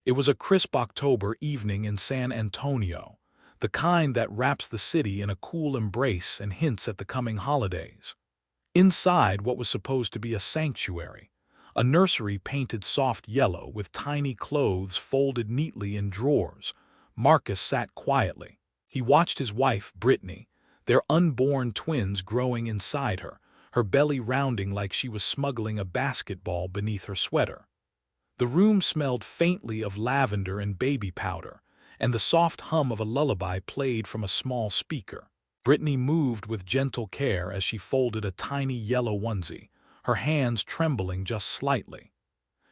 It was a crisp October evening in San Antonio, the kind that wraps the city in a cool embrace and hints at the coming holidays. Inside what was supposed to be a sanctuary, a nursery painted soft yellow with tiny clothes folded neatly in drawers, Marcus sat quietly. He watched his wife, Brittany, their unborn twins growing inside her, her belly rounding like she was smuggling a basketball beneath her sweater. The room smelled faintly of lavender and baby powder, and the soft hum of a lullaby played from a small speaker. Brittany moved with gentle care as she folded a tiny yellow onesie, her hands trembling just slightly.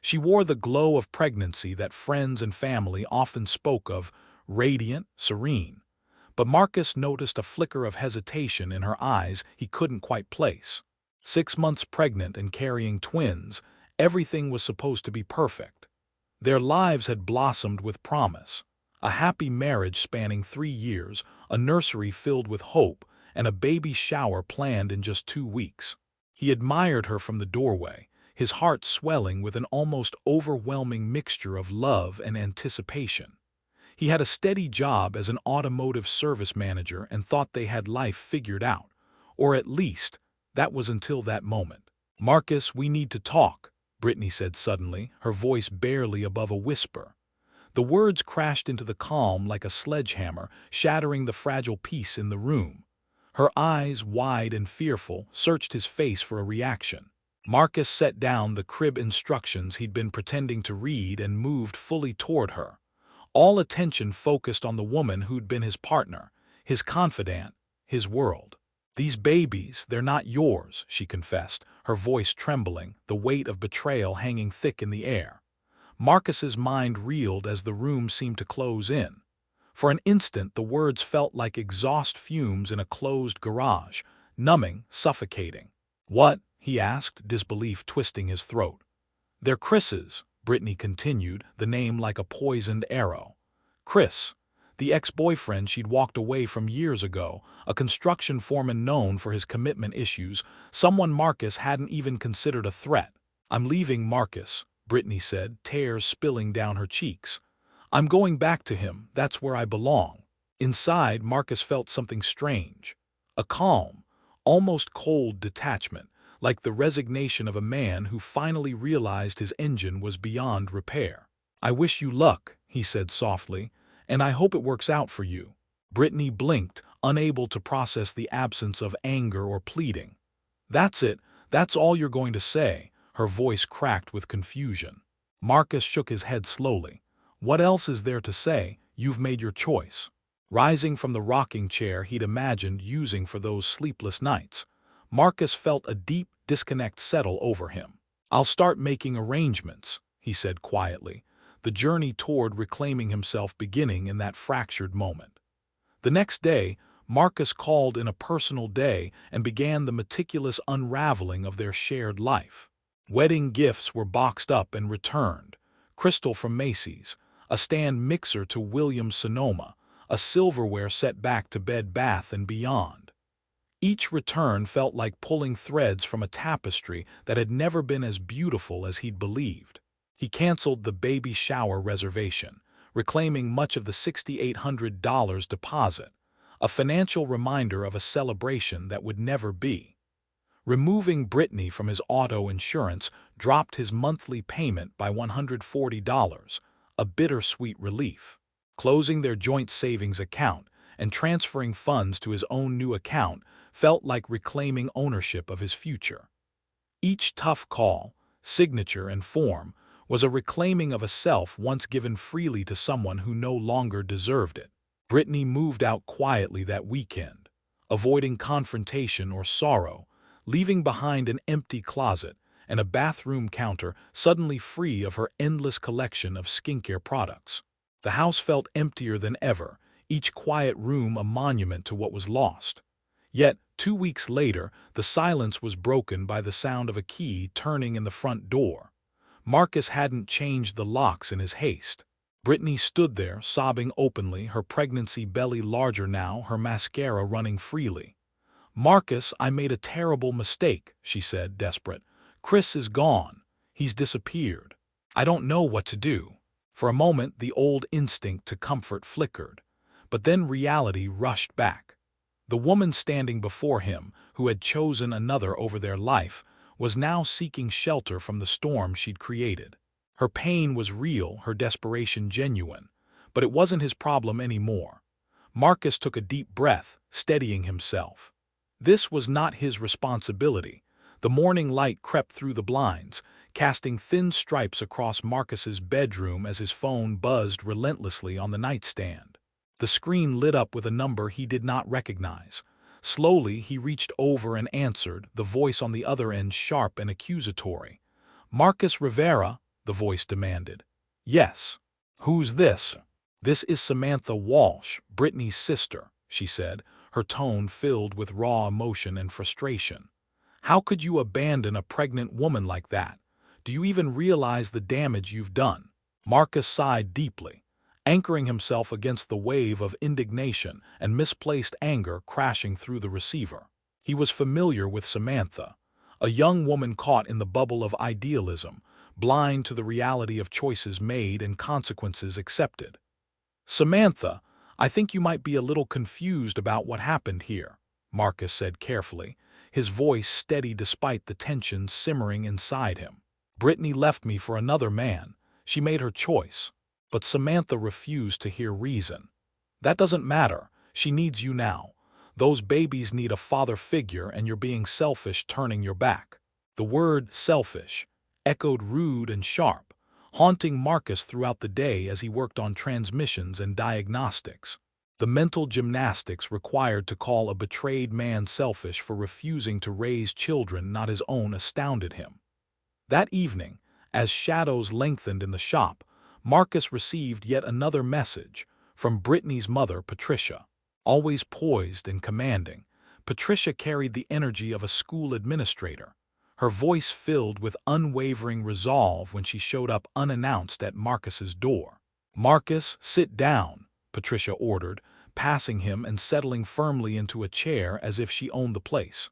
She wore the glow of pregnancy that friends and family often spoke of, radiant, serene. But Marcus noticed a flicker of hesitation in her eyes he couldn't quite place. 6 months pregnant and carrying twins, everything was supposed to be perfect. Their lives had blossomed with promise. A happy marriage spanning 3 years, a nursery filled with hope, and a baby shower planned in just 2 weeks. He admired her from the doorway, his heart swelling with an almost overwhelming mixture of love and anticipation. He had a steady job as an automotive service manager and thought they had life figured out. Or at least, that was until that moment. "Marcus, we need to talk," Brittany said suddenly, her voice barely above a whisper. The words crashed into the calm like a sledgehammer, shattering the fragile peace in the room. Her eyes, wide and fearful, searched his face for a reaction. Marcus set down the crib instructions he'd been pretending to read and moved fully toward her. All attention focused on the woman who'd been his partner, his confidant, his world. "These babies, they're not yours," she confessed, her voice trembling, the weight of betrayal hanging thick in the air. Marcus's mind reeled as the room seemed to close in. For an instant the words felt like exhaust fumes in a closed garage, numbing, suffocating. "What?" he asked, disbelief twisting his throat. "They're Chris's," Brittany continued, the name like a poisoned arrow. Chris, the ex-boyfriend she'd walked away from years ago, a construction foreman known for his commitment issues, someone Marcus hadn't even considered a threat. "I'm leaving Marcus," Brittany said, tears spilling down her cheeks. "I'm going back to him, that's where I belong." Inside, Marcus felt something strange. A calm, almost cold detachment, like the resignation of a man who finally realized his engine was beyond repair. "I wish you luck," he said softly, "and I hope it works out for you." Brittany blinked, unable to process the absence of anger or pleading. "That's it, that's all you're going to say," her voice cracked with confusion. Marcus shook his head slowly. "What else is there to say? You've made your choice." Rising from the rocking chair he'd imagined using for those sleepless nights, Marcus felt a deep disconnect settle over him. "I'll start making arrangements," he said quietly, the journey toward reclaiming himself beginning in that fractured moment. The next day, Marcus called in a personal day and began the meticulous unraveling of their shared life. Wedding gifts were boxed up and returned, crystal from Macy's, a stand mixer to Williams-Sonoma, a silverware set back to Bed Bath & Beyond. Each return felt like pulling threads from a tapestry that had never been as beautiful as he'd believed. He canceled the baby shower reservation, reclaiming much of the $6,800 deposit, a financial reminder of a celebration that would never be. Removing Brittany from his auto insurance dropped his monthly payment by $140, a bittersweet relief. Closing their joint savings account and transferring funds to his own new account felt like reclaiming ownership of his future. Each tough call, signature, and form was a reclaiming of a self once given freely to someone who no longer deserved it. Brittany moved out quietly that weekend, avoiding confrontation or sorrow, leaving behind an empty closet and a bathroom counter suddenly free of her endless collection of skincare products. The house felt emptier than ever, each quiet room a monument to what was lost. Yet, 2 weeks later, the silence was broken by the sound of a key turning in the front door. Marcus hadn't changed the locks in his haste. Brittany stood there, sobbing openly, her pregnancy belly larger now, her mascara running freely. "Marcus, I made a terrible mistake," she said, desperate. "Chris is gone. He's disappeared. I don't know what to do." For a moment, the old instinct to comfort flickered, but then reality rushed back. The woman standing before him, who had chosen another over their life, was now seeking shelter from the storm she'd created. Her pain was real, her desperation genuine, but it wasn't his problem anymore. Marcus took a deep breath, steadying himself. This was not his responsibility. The morning light crept through the blinds, casting thin stripes across Marcus's bedroom as his phone buzzed relentlessly on the nightstand. The screen lit up with a number he did not recognize. Slowly, he reached over and answered, the voice on the other end sharp and accusatory. "Marcus Rivera?" the voice demanded. "Yes." "Who's this?" "This is Samantha Walsh, Brittany's sister," she said, her tone filled with raw emotion and frustration. "How could you abandon a pregnant woman like that? Do you even realize the damage you've done?" Marcus sighed deeply, anchoring himself against the wave of indignation and misplaced anger crashing through the receiver. He was familiar with Samantha, a young woman caught in the bubble of idealism, blind to the reality of choices made and consequences accepted. "Samantha, I think you might be a little confused about what happened here," Marcus said carefully, his voice steady despite the tension simmering inside him. "Brittany left me for another man. She made her choice. But Samantha refused to hear reason. That doesn't matter. She needs you now. Those babies need a father figure, and you're being selfish turning your back." The word selfish echoed rude and sharp, haunting Marcus throughout the day as he worked on transmissions and diagnostics. The mental gymnastics required to call a betrayed man selfish for refusing to raise children not his own astounded him. That evening, as shadows lengthened in the shop, Marcus received yet another message from Brittany's mother, Patricia. Always poised and commanding, Patricia carried the energy of a school administrator, her voice filled with unwavering resolve when she showed up unannounced at Marcus's door. "Marcus, sit down," Patricia ordered, passing him and settling firmly into a chair as if she owned the place.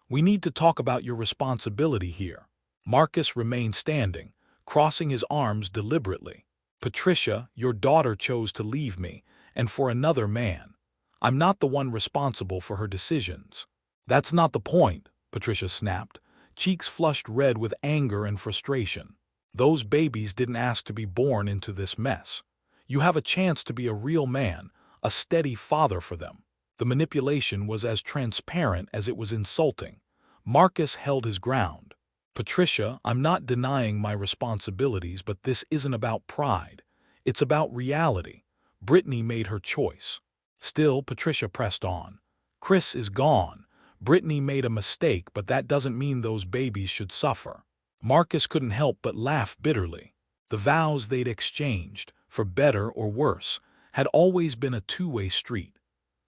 "We need to talk about your responsibility here." Marcus remained standing, crossing his arms deliberately. "Patricia, your daughter chose to leave me, and for another man. I'm not the one responsible for her decisions." "That's not the point," Patricia snapped, cheeks flushed red with anger and frustration. "Those babies didn't ask to be born into this mess. You have a chance to be a real man, a steady father for them." The manipulation was as transparent as it was insulting. Marcus held his ground. "Patricia, I'm not denying my responsibilities, but this isn't about pride. It's about reality. Brittany made her choice." Still, Patricia pressed on. "Chris is gone. Brittany made a mistake, but that doesn't mean those babies should suffer." Marcus couldn't help but laugh bitterly. The vows they'd exchanged, for better or worse, had always been a two-way street.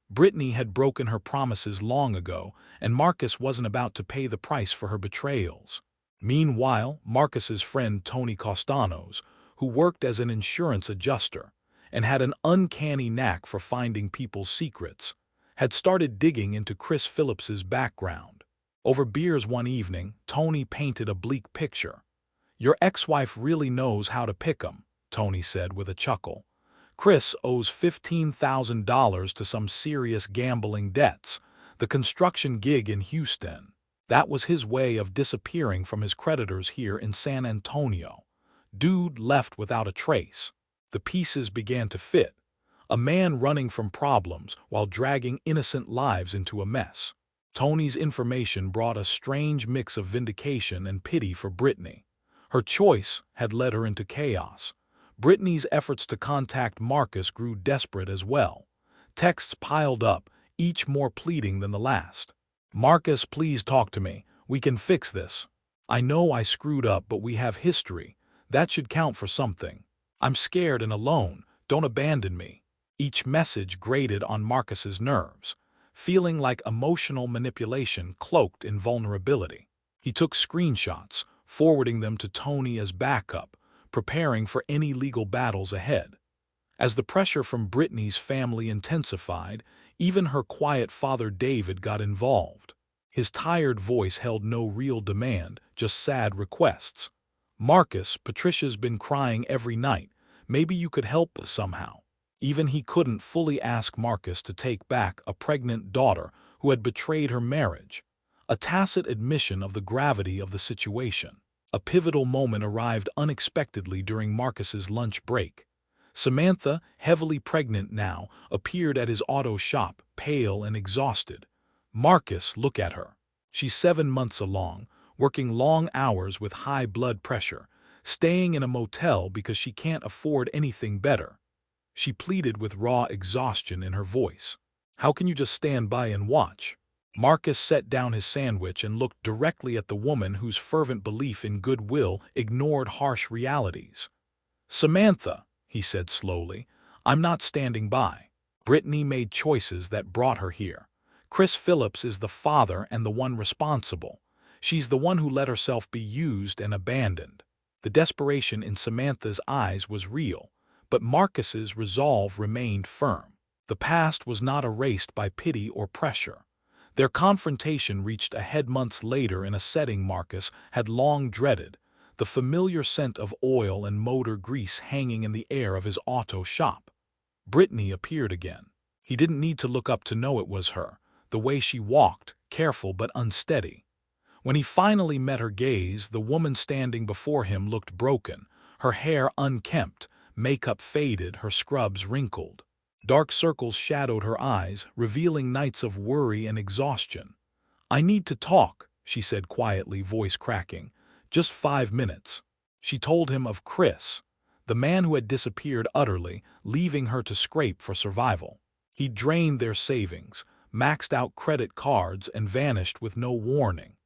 Brittany had broken her promises long ago, and Marcus wasn't about to pay the price for her betrayals. Meanwhile, Marcus's friend Tony Costanos, who worked as an insurance adjuster and had an uncanny knack for finding people's secrets, had started digging into Chris Phillips's background. Over beers one evening, Tony painted a bleak picture. "Your ex-wife really knows how to pick 'em," Tony said with a chuckle. "Chris owes $15,000 to some serious gambling debts, the construction gig in Houston. That was his way of disappearing from his creditors here in San Antonio. Dude left without a trace." The pieces began to fit. A man running from problems while dragging innocent lives into a mess. Tony's information brought a strange mix of vindication and pity for Brittany. Her choice had led her into chaos. Brittany's efforts to contact Marcus grew desperate as well. Texts piled up, each more pleading than the last. "Marcus, please talk to me. We can fix this. I know I screwed up, but we have history. That should count for something. I'm scared and alone. Don't abandon me." Each message grated on Marcus's nerves, feeling like emotional manipulation cloaked in vulnerability. He took screenshots, forwarding them to Tony as backup, preparing for any legal battles ahead. As the pressure from Brittany's family intensified, even her quiet father David got involved. His tired voice held no real demand, just sad requests. "Marcus, Patricia's been crying every night, Maybe you could help somehow. Even he couldn't fully ask Marcus to take back a pregnant daughter who had betrayed her marriage. A tacit admission of the gravity of the situation. A pivotal moment arrived unexpectedly during Marcus's lunch break. Samantha, heavily pregnant now, appeared at his auto shop, pale and exhausted. "Marcus, look at her. She's 7 months along, working long hours with high blood pressure, staying in a motel because she can't afford anything better." She pleaded with raw exhaustion in her voice. "How can you just stand by and watch?" Marcus set down his sandwich and looked directly at the woman whose fervent belief in goodwill ignored harsh realities. "Samantha," he said slowly, "I'm not standing by. Brittany made choices that brought her here. Chris Phillips is the father and the one responsible. She's the one who let herself be used and abandoned." The desperation in Samantha's eyes was real, but Marcus's resolve remained firm. The past was not erased by pity or pressure. Their confrontation reached a head months later in a setting Marcus had long dreaded, the familiar scent of oil and motor grease hanging in the air of his auto shop. Brittany appeared again. He didn't need to look up to know it was her, the way she walked, careful but unsteady. When he finally met her gaze, the woman standing before him looked broken, her hair unkempt, makeup faded, her scrubs wrinkled. Dark circles shadowed her eyes, revealing nights of worry and exhaustion. "I need to talk," she said quietly, voice cracking. "Just 5 minutes." She told him of Chris, the man who had disappeared utterly, leaving her to scrape for survival. He'd drained their savings, maxed out credit cards, and vanished with no warning.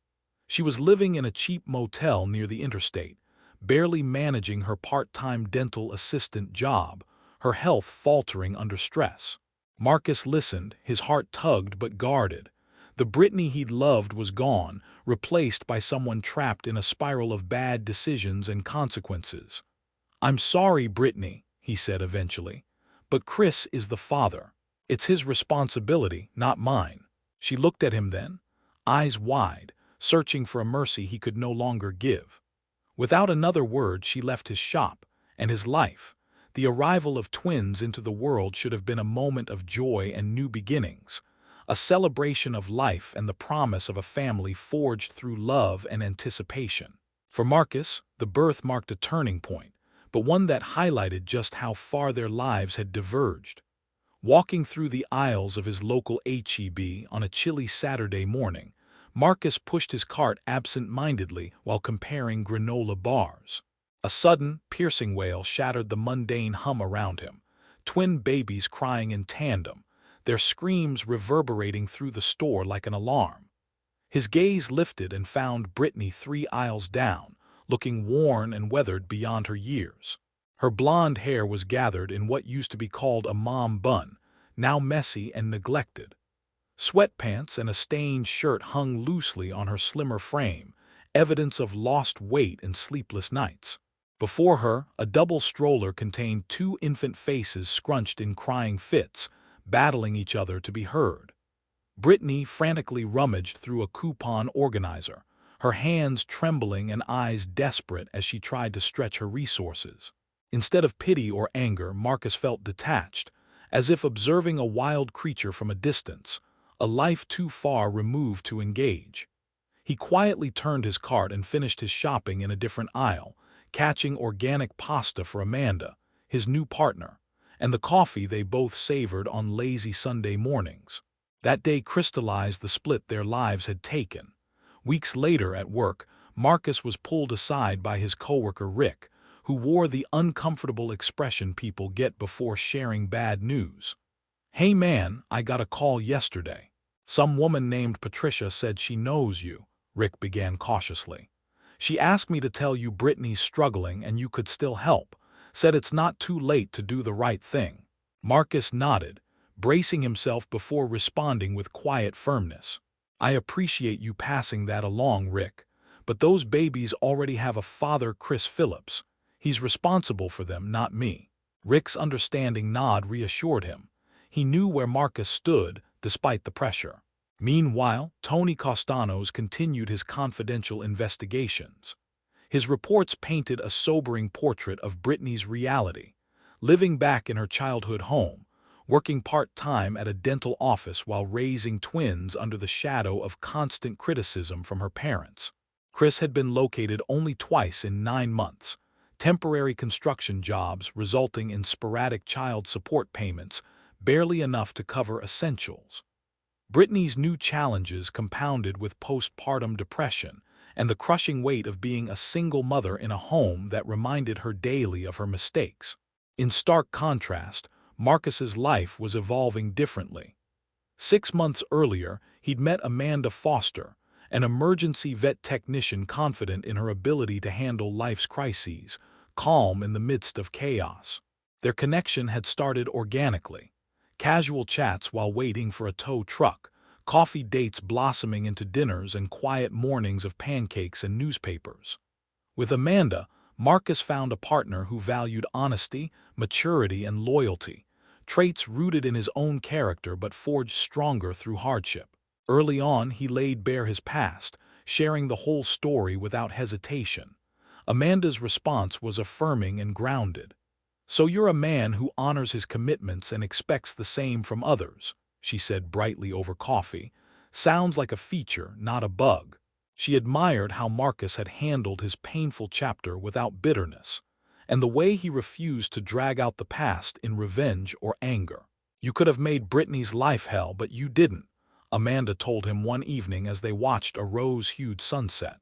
She was living in a cheap motel near the interstate, barely managing her part-time dental assistant job, her health faltering under stress. Marcus listened, his heart tugged but guarded. The Brittany he'd loved was gone, replaced by someone trapped in a spiral of bad decisions and consequences. "I'm sorry, Brittany," he said eventually, "but Chris is the father. It's his responsibility, not mine." She looked at him then, eyes wide, searching for a mercy he could no longer give. Without another word, she left his shop and his life. The arrival of twins into the world should have been a moment of joy and new beginnings, a celebration of life and the promise of a family forged through love and anticipation. For Marcus, the birth marked a turning point, but one that highlighted just how far their lives had diverged. Walking through the aisles of his local H-E-B on a chilly Saturday morning, Marcus pushed his cart absent-mindedly while comparing granola bars. A sudden, piercing wail shattered the mundane hum around him, twin babies crying in tandem, their screams reverberating through the store like an alarm. His gaze lifted and found Brittany 3 aisles down, looking worn and weathered beyond her years. Her blonde hair was gathered in what used to be called a mom bun, now messy and neglected. Sweatpants and a stained shirt hung loosely on her slimmer frame, evidence of lost weight and sleepless nights. Before her, a double stroller contained 2 infant faces scrunched in crying fits, battling each other to be heard. Brittany frantically rummaged through a coupon organizer, her hands trembling and eyes desperate as she tried to stretch her resources. Instead of pity or anger, Marcus felt detached, as if observing a wild creature from a distance, a life too far removed to engage. He quietly turned his cart and finished his shopping in a different aisle, catching organic pasta for Amanda, his new partner, and the coffee they both savored on lazy Sunday mornings. That day crystallized the split their lives had taken. Weeks later at work, Marcus was pulled aside by his coworker Rick, who wore the uncomfortable expression people get before sharing bad news. "Hey man, I got a call yesterday. Some woman named Patricia said she knows you," Rick began cautiously. "She asked me to tell you Brittany's struggling and you could still help, said it's not too late to do the right thing." Marcus nodded, bracing himself before responding with quiet firmness. "I appreciate you passing that along, Rick, but those babies already have a father, Chris Phillips. He's responsible for them, not me." Rick's understanding nod reassured him. He knew where Marcus stood, despite the pressure. Meanwhile, Tony Costanos continued his confidential investigations. His reports painted a sobering portrait of Brittany's reality, living back in her childhood home, working part-time at a dental office while raising twins under the shadow of constant criticism from her parents. Chris had been located only twice in 9 months, temporary construction jobs resulting in sporadic child support payments, barely enough to cover essentials. Brittany's new challenges compounded with postpartum depression and the crushing weight of being a single mother in a home that reminded her daily of her mistakes. In stark contrast, Marcus's life was evolving differently. 6 months earlier, he'd met Amanda Foster, an emergency vet technician confident in her ability to handle life's crises, calm in the midst of chaos. Their connection had started organically. Casual chats while waiting for a tow truck, coffee dates blossoming into dinners and quiet mornings of pancakes and newspapers. With Amanda, Marcus found a partner who valued honesty, maturity, and loyalty, traits rooted in his own character but forged stronger through hardship. Early on, he laid bare his past, sharing the whole story without hesitation. Amanda's response was affirming and grounded. "So you're a man who honors his commitments and expects the same from others," she said brightly over coffee. "Sounds like a feature, not a bug." She admired how Marcus had handled his painful chapter without bitterness, and the way he refused to drag out the past in revenge or anger. "You could have made Brittany's life hell, but you didn't," Amanda told him one evening as they watched a rose-hued sunset.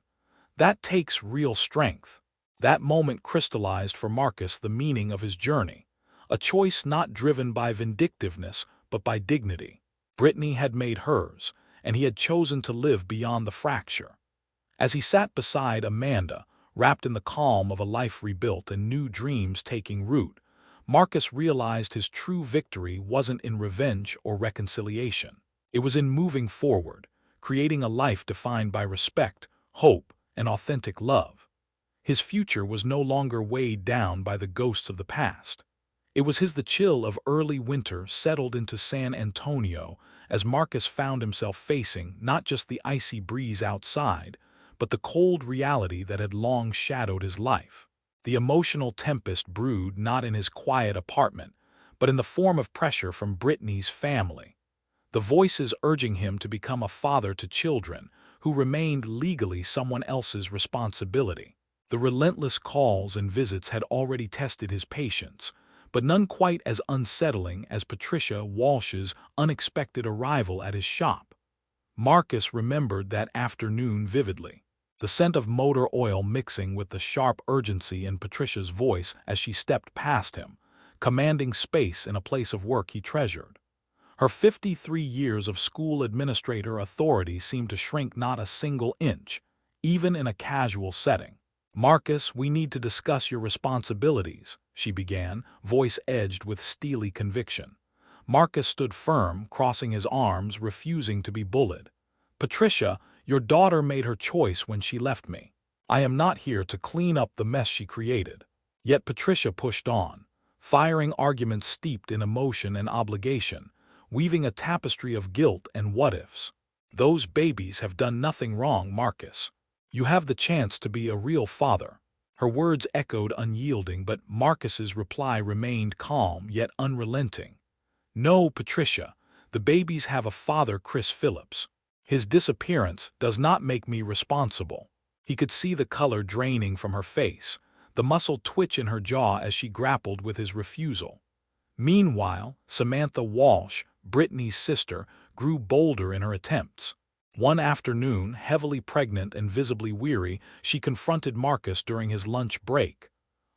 "That takes real strength." That moment crystallized for Marcus the meaning of his journey, a choice not driven by vindictiveness but by dignity. Brittany had made hers, and he had chosen to live beyond the fracture. As he sat beside Amanda, wrapped in the calm of a life rebuilt and new dreams taking root, Marcus realized his true victory wasn't in revenge or reconciliation. It was in moving forward, creating a life defined by respect, hope, and authentic love. His future was no longer weighed down by the ghosts of the past. It was the chill of early winter settled into San Antonio as Marcus found himself facing not just the icy breeze outside, but the cold reality that had long shadowed his life. The emotional tempest brewed not in his quiet apartment, but in the form of pressure from Brittany's family. The voices urging him to become a father to children who remained legally someone else's responsibility. The relentless calls and visits had already tested his patience, but none quite as unsettling as Patricia Walsh's unexpected arrival at his shop. Marcus remembered that afternoon vividly, the scent of motor oil mixing with the sharp urgency in Patricia's voice as she stepped past him, commanding space in a place of work he treasured. Her 53 years of school administrator authority seemed to shrink not a single inch, even in a casual setting. "Marcus, we need to discuss your responsibilities," she began, voice edged with steely conviction. Marcus stood firm, crossing his arms, refusing to be bullied. "Patricia, your daughter made her choice when she left me. I am not here to clean up the mess she created." Yet Patricia pushed on, firing arguments steeped in emotion and obligation, weaving a tapestry of guilt and what-ifs. "Those babies have done nothing wrong, Marcus. You have the chance to be a real father." Her words echoed unyielding, but Marcus's reply remained calm yet unrelenting. "No, Patricia, the babies have a father, Chris Phillips. His disappearance does not make me responsible." He could see the color draining from her face, the muscle twitch in her jaw as she grappled with his refusal. Meanwhile, Samantha Walsh, Brittany's sister, grew bolder in her attempts. One afternoon, heavily pregnant and visibly weary, she confronted Marcus during his lunch break.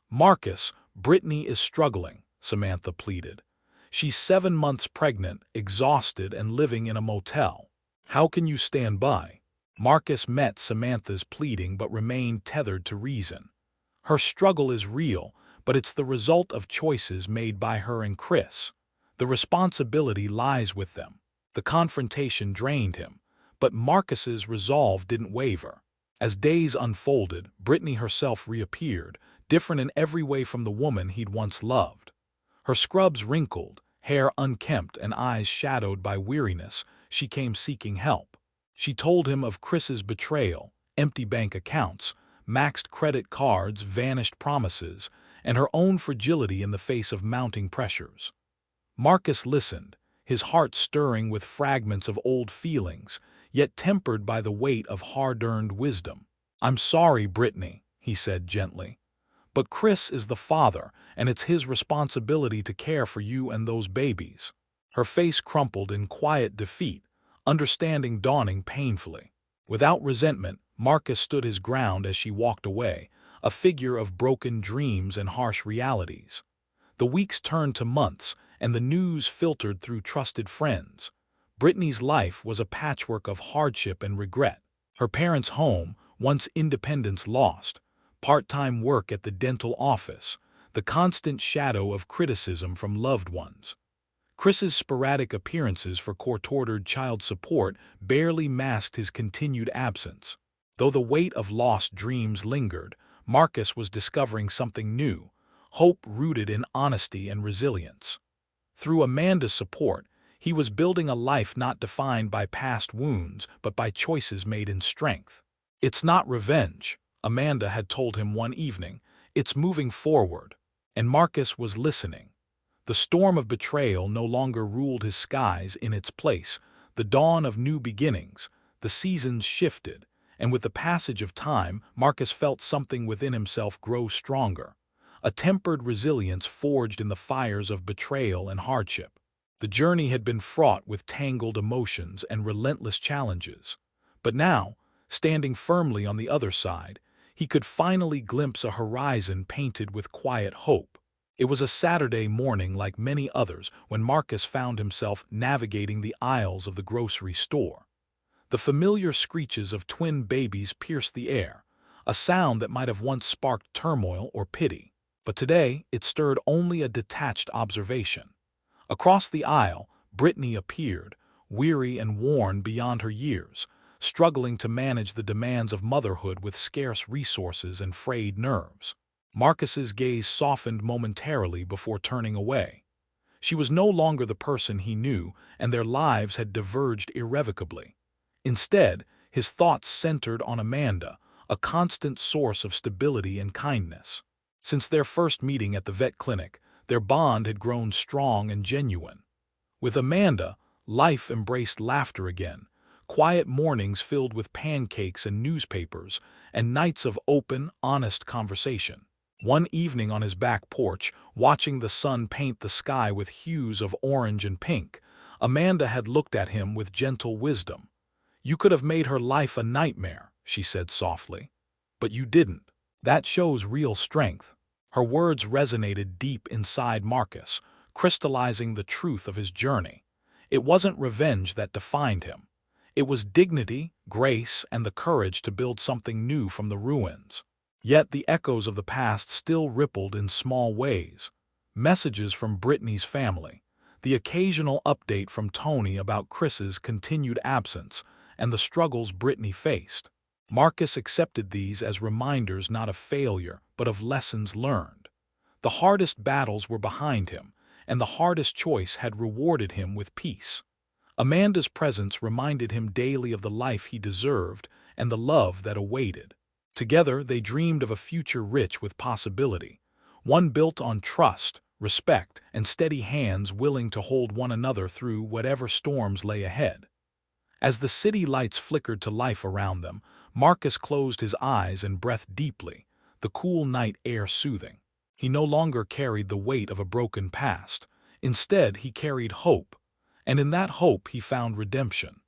"Marcus, Brittany is struggling," Samantha pleaded. "She's 7 months pregnant, exhausted, and living in a motel. How can you stand by?" Marcus met Samantha's pleading but remained tethered to reason. "Her struggle is real, but it's the result of choices made by her and Chris. The responsibility lies with them." The confrontation drained him, but Marcus's resolve didn't waver. As days unfolded, Brittany herself reappeared, different in every way from the woman he'd once loved. Her scrubs wrinkled, hair unkempt, and eyes shadowed by weariness, she came seeking help. She told him of Chris's betrayal, empty bank accounts, maxed credit cards, vanished promises, and her own fragility in the face of mounting pressures. Marcus listened, his heart stirring with fragments of old feelings, yet tempered by the weight of hard-earned wisdom. "I'm sorry, Brittany," he said gently, "but Chris is the father, and it's his responsibility to care for you and those babies." Her face crumpled in quiet defeat, understanding dawning painfully. Without resentment, Marcus stood his ground as she walked away, a figure of broken dreams and harsh realities. The weeks turned to months, and the news filtered through trusted friends. Brittany's life was a patchwork of hardship and regret. Her parents' home, once independence lost, part-time work at the dental office, the constant shadow of criticism from loved ones. Chris's sporadic appearances for court-ordered child support barely masked his continued absence. Though the weight of lost dreams lingered, Marcus was discovering something new, hope rooted in honesty and resilience. Through Amanda's support, he was building a life not defined by past wounds but by choices made in strength. "It's not revenge," Amanda had told him one evening, "it's moving forward." And Marcus was listening. The storm of betrayal no longer ruled his skies. In its place, the dawn of new beginnings. The seasons shifted, and with the passage of time, Marcus felt something within himself grow stronger, a tempered resilience forged in the fires of betrayal and hardship. The journey had been fraught with tangled emotions and relentless challenges. But now, standing firmly on the other side, he could finally glimpse a horizon painted with quiet hope. It was a Saturday morning like many others when Marcus found himself navigating the aisles of the grocery store. The familiar screeches of twin babies pierced the air, a sound that might have once sparked turmoil or pity. But today, it stirred only a detached observation. Across the aisle, Brittany appeared, weary and worn beyond her years, struggling to manage the demands of motherhood with scarce resources and frayed nerves. Marcus's gaze softened momentarily before turning away. She was no longer the person he knew, and their lives had diverged irrevocably. Instead, his thoughts centered on Amanda, a constant source of stability and kindness. Since their first meeting at the vet clinic, their bond had grown strong and genuine. With Amanda, life embraced laughter again, quiet mornings filled with pancakes and newspapers, and nights of open, honest conversation. One evening on his back porch, watching the sun paint the sky with hues of orange and pink, Amanda had looked at him with gentle wisdom. "You could have made her life a nightmare," she said softly. "But you didn't. That shows real strength." Her words resonated deep inside Marcus, crystallizing the truth of his journey. It wasn't revenge that defined him. It was dignity, grace, and the courage to build something new from the ruins. Yet the echoes of the past still rippled in small ways. Messages from Brittany's family, the occasional update from Tony about Chris's continued absence, and the struggles Brittany faced. Marcus accepted these as reminders not of failure, but of lessons learned. The hardest battles were behind him, and the hardest choice had rewarded him with peace. Amanda's presence reminded him daily of the life he deserved and the love that awaited. Together, they dreamed of a future rich with possibility, one built on trust, respect, and steady hands willing to hold one another through whatever storms lay ahead. As the city lights flickered to life around them, Marcus closed his eyes and breathed deeply, the cool night air soothing. He no longer carried the weight of a broken past. Instead, he carried hope, and in that hope he found redemption.